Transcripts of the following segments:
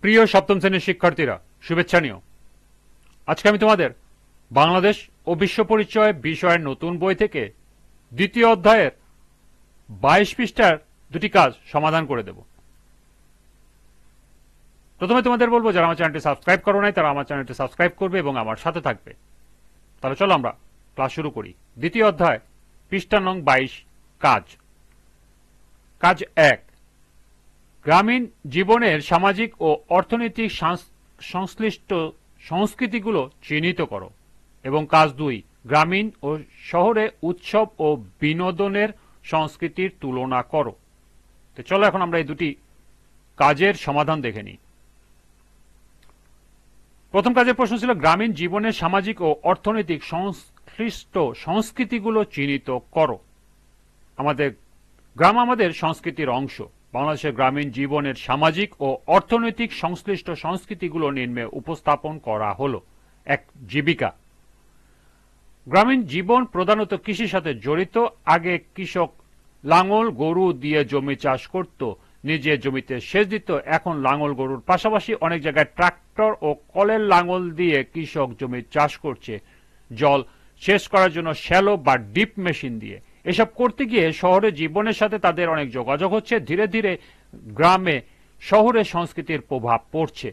প্রিয় সপ্তম শ্রেণীর শিক্ষার্থীরা, শুভেচ্ছা নিও। আজকে আমি তোমাদের বাংলাদেশ ও বিশ্ব পরিচয় বিষয়ের নতুন বই থেকে দ্বিতীয় অধ্যায়ের 22 পৃষ্ঠার দুটি কাজ সমাধান করে দেব। প্রথমে তোমাদের বলবো, যারা আমার চ্যানেলটি সাবস্ক্রাইব করো নাই তারা আমার চ্যানেলটি সাবস্ক্রাইব করবে এবং আমার সাথে থাকবে। তাহলে চলো আমরা ক্লাস শুরু করি। দ্বিতীয় অধ্যায়, পৃষ্ঠা নং 22। কাজ 1, গ্রামীণ জীবনের সামাজিক ও অর্থনৈতিক সংশ্লিষ্ট সংস্কৃতিগুলো চিহ্নিত করো। এবং কাজ 2, গ্রামীণ ও শহরে উৎসব ও বিনোদনের সংস্কৃতির তুলনা করো। তো চলো এখন আমরা এই দুটি কাজের সমাধান দেখে নিই। প্রথম কাজের প্রশ্ন ছিল, গ্রামীণ জীবনের সামাজিক ও অর্থনৈতিক সংশ্লিষ্ট সংস্কৃতিগুলো চিহ্নিত করো। গ্রাম আমাদের সংস্কৃতির অংশ। বাংলাদেশের গ্রামীণ জীবনের সামাজিক ও অর্থনৈতিক সংশ্লিষ্ট সংস্কৃতিগুলো নিম্নে উপস্থাপন করা হলো। 1, জীবিকা। গ্রামীণ জীবন প্রধানত কৃষির সাথে জড়িত। আগে কৃষক লাঙল গরু দিয়ে জমি চাষ করত, নিজের জমিতে সেচ দিত। এখন লাঙল গরুর পাশাপাশি অনেক জায়গায় ট্রাক্টর ও কলের লাঙল দিয়ে কৃষক জমি চাষ করছে, জল সেচ করার জন্য শ্যালো বা ডিপ মেশিন দিয়ে। এসব করতে গিয়ে শহরের জীবনের সাথে তাদের অনেক যোগাযোগ হচ্ছে। ধীরে ধীরে গ্রামে শহরের সংস্কৃতির প্রভাব পড়ছে।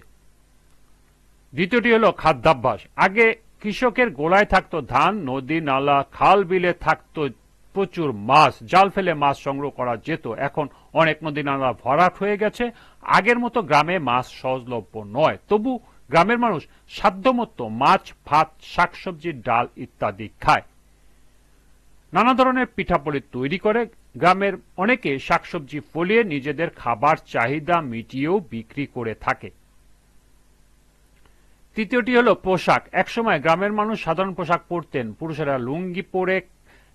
দ্বিতীয়টি হলো খাদ্যাভ্যাস। আগে কৃষকের গোলায় থাকতো ধান, নদী নালা খাল বিলে থাকতো প্রচুর মাছ, জাল ফেলে মাছ সংগ্রহ করা যেত। এখন অনেক নদী নালা ভরাট হয়ে গেছে। আগের মতো গ্রামে মাছ সহজলভ্য নয়, তবু গ্রামের মানুষ সাধ্যমতো মাছ, ভাত, শাকসবজি, ডাল ইত্যাদি খায়। নানা ধরনের পিঠাপুলি তৈরি করে। গ্রামের অনেকে শাকসবজি ফলিয়ে নিজেদের খাবার চাহিদা মিটিয়েও বিক্রি করে থাকে। তৃতীয়টি হলো পোশাক। একসময় গ্রামের মানুষ সাধারণ পোশাক পরতেন। পুরুষেরা লুঙ্গি পরে,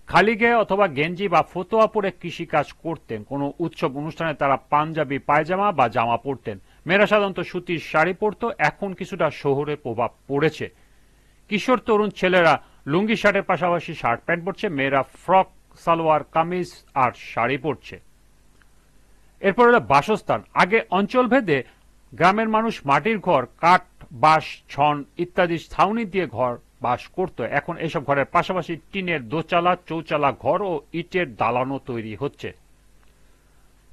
খালি গায়ে অথবা গেঞ্জি বা ফতোয়া পরে কৃষিকাজ করতেন। কোনো উৎসব অনুষ্ঠানে তারা পাঞ্জাবি, পায়জামা বা জামা পরতেন। মেয়েরা সাধারণত সুতির শাড়ি পরত। এখন কিছুটা শহরের প্রভাব পড়েছে। কিশোর তরুণ ছেলেরা লুঙ্গি শার্টের পাশাপাশি শার্ট প্যান্ট পরছে। মেয়েরা ফ্রক, সালোয়ার কামিজ আর শাড়ি পরছে। এরপর হলো বাসস্থান। আগে অঞ্চলভেদে গ্রামের মানুষ মাটির ঘর, কাঠ, বাঁশ, ছন ইত্যাদি ছাউনি দিয়ে ঘর বাস করত। এখন এসব ঘরের পাশাপাশি টিনের দোচালা, চৌচালা ঘর ও ইটের দালানও তৈরি হচ্ছে।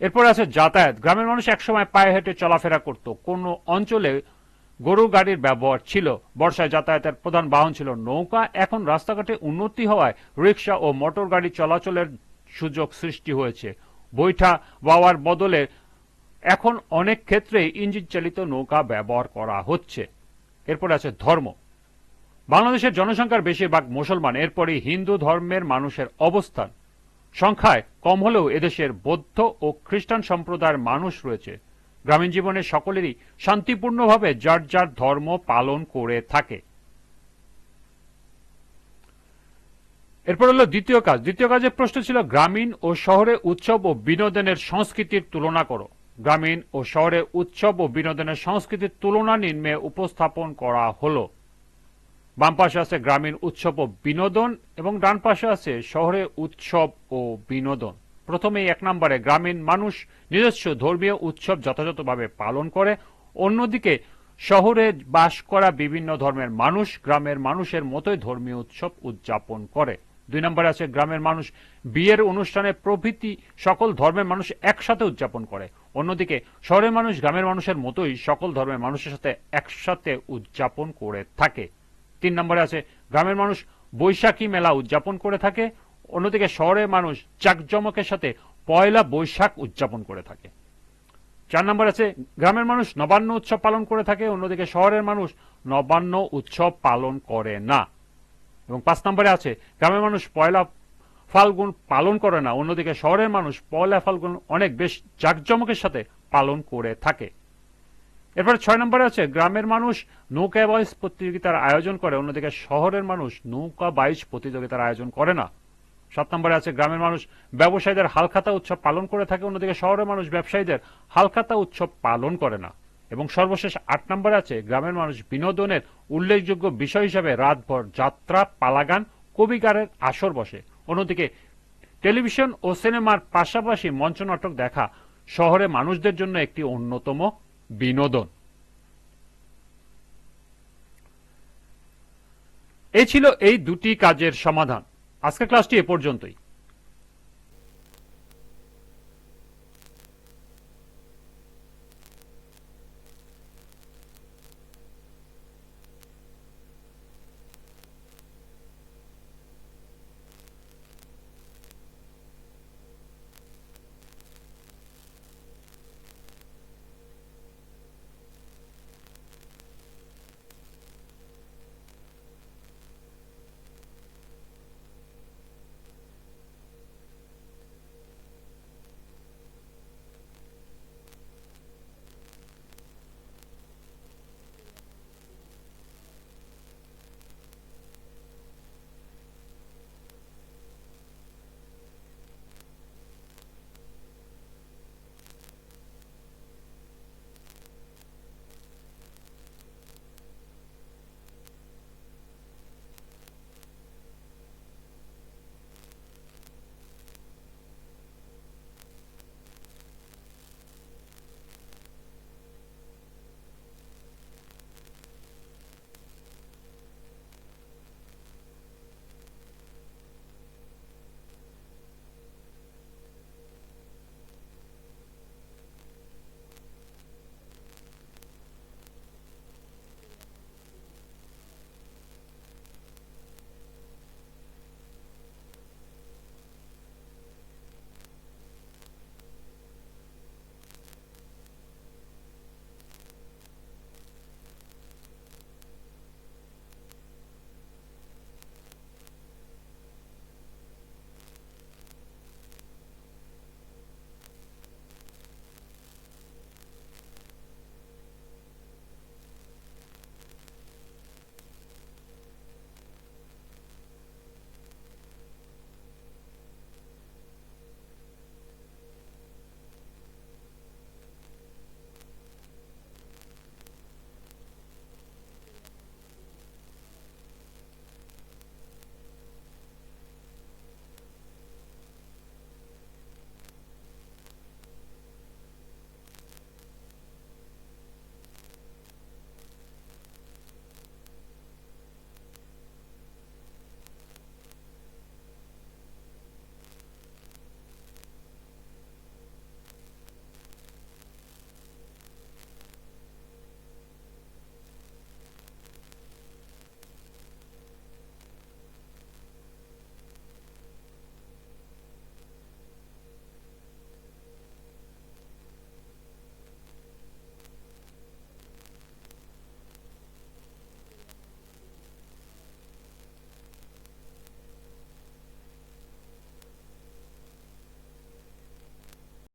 এরপর আছে যাতায়াত। গ্রামের মানুষ একসময় পায়ে হেঁটে চলাফেরা করত। কোন অঞ্চলে গরু গাড়ির ব্যবহার ছিল। বর্ষায় যাতায়াতের প্রধান বাহন ছিল নৌকা। এখন রাস্তাঘাটে উন্নতি হওয়ায় রিক্সা ও মোটর গাড়ি চলাচলের সুযোগ সৃষ্টি হয়েছে। বৈঠা বাওয়ার বদলে এখন অনেক ক্ষেত্রে ইঞ্জিন চালিত নৌকা ব্যবহার করা হচ্ছে। এরপর আছে ধর্ম। বাংলাদেশের জনসংখ্যার বেশিরভাগ মুসলমান। এরপরই হিন্দু ধর্মের মানুষের অবস্থান। সংখ্যায় কম হলেও এদেশের বৌদ্ধ ও খ্রিস্টান সম্প্রদায়ের মানুষ রয়েছে। গ্রামীণ জীবনে সকলেরই শান্তিপূর্ণভাবে যার যার ধর্ম পালন করে থাকে। এরপর হলো দ্বিতীয় কাজ। দ্বিতীয় কাজের প্রশ্ন ছিল, গ্রামীণ ও শহরে উৎসব ও বিনোদনের সংস্কৃতির তুলনা করো। গ্রামীণ ও শহরে উৎসব ও বিনোদনের সংস্কৃতির তুলনা নিম্নে উপস্থাপন করা হলো। বাম পাশে আছে গ্রামীণ উৎসব ও বিনোদন এবং ডান পাশে আছে শহরে উৎসব ও বিনোদন। প্রথমেই 1 নম্বরে, গ্রামীণ মানুষ নিজস্ব ধর্মীয় উৎসব যথাযথভাবে পালন করে। অন্যদিকে শহরে বাস করা বিভিন্ন ধর্মের মানুষ গ্রামের মানুষের মতোই ধর্মীয় উৎসব উদযাপন করে। 2 নম্বরে আছে, গ্রামের মানুষ বিয়ের অনুষ্ঠানে প্রভৃতি সকল ধর্মের মানুষ একসাথে উদযাপন করে। অন্যদিকে শহরের মানুষ গ্রামের মানুষের মতোই সকল ধর্মের মানুষের সাথে একসাথে উদযাপন করে থাকে। 3 নম্বরে আছে, গ্রামের মানুষ বৈশাখী মেলা উদযাপন করে থাকে। অন্যদিকে শহরের মানুষ জাঁকজমকের সাথে পয়লা বৈশাখ উদযাপন করে থাকে। 4 নম্বর আছে, গ্রামের মানুষ নবান্ন উৎসব পালন করে থাকে। অন্যদিকে শহরের মানুষ নবান্ন উৎসব পালন করে না। এবং 5 নম্বরে আছে, গ্রামের মানুষ পয়লা ফাল্গুন পালন করে না। অন্যদিকে শহরের মানুষ পয়লা ফাল্গুন অনেক বেশ জাঁকজমকের সাথে পালন করে থাকে। এরপরে 6 নম্বরে আছে, গ্রামের মানুষ নৌকা বাইচ প্রতিযোগিতার আয়োজন করে। অন্যদিকে শহরের মানুষ নৌকা বাইচ প্রতিযোগিতার আয়োজন করে না। 7 নম্বরে আছে, গ্রামের মানুষ ব্যবসায়ীদের হালখাতা উৎসব পালন করে থাকে। অন্যদিকে শহরের মানুষ ব্যবসায়ীদের হালখাতা উৎসব পালন করে না। এবং সর্বশেষ 8 নম্বরে আছে, গ্রামের মানুষ বিনোদনের উল্লেখযোগ্য বিষয় হিসাবে রাতভর যাত্রা, পালাগান, কবিগানের আসর বসে। অন্যদিকে টেলিভিশন ও সিনেমার পাশাপাশি মঞ্চনাটক দেখা শহরে মানুষদের জন্য একটি অন্যতম বিনোদন। এই ছিল এই দুটি কাজের সমাধান। আজকের ক্লাসটি এ পর্যন্তই।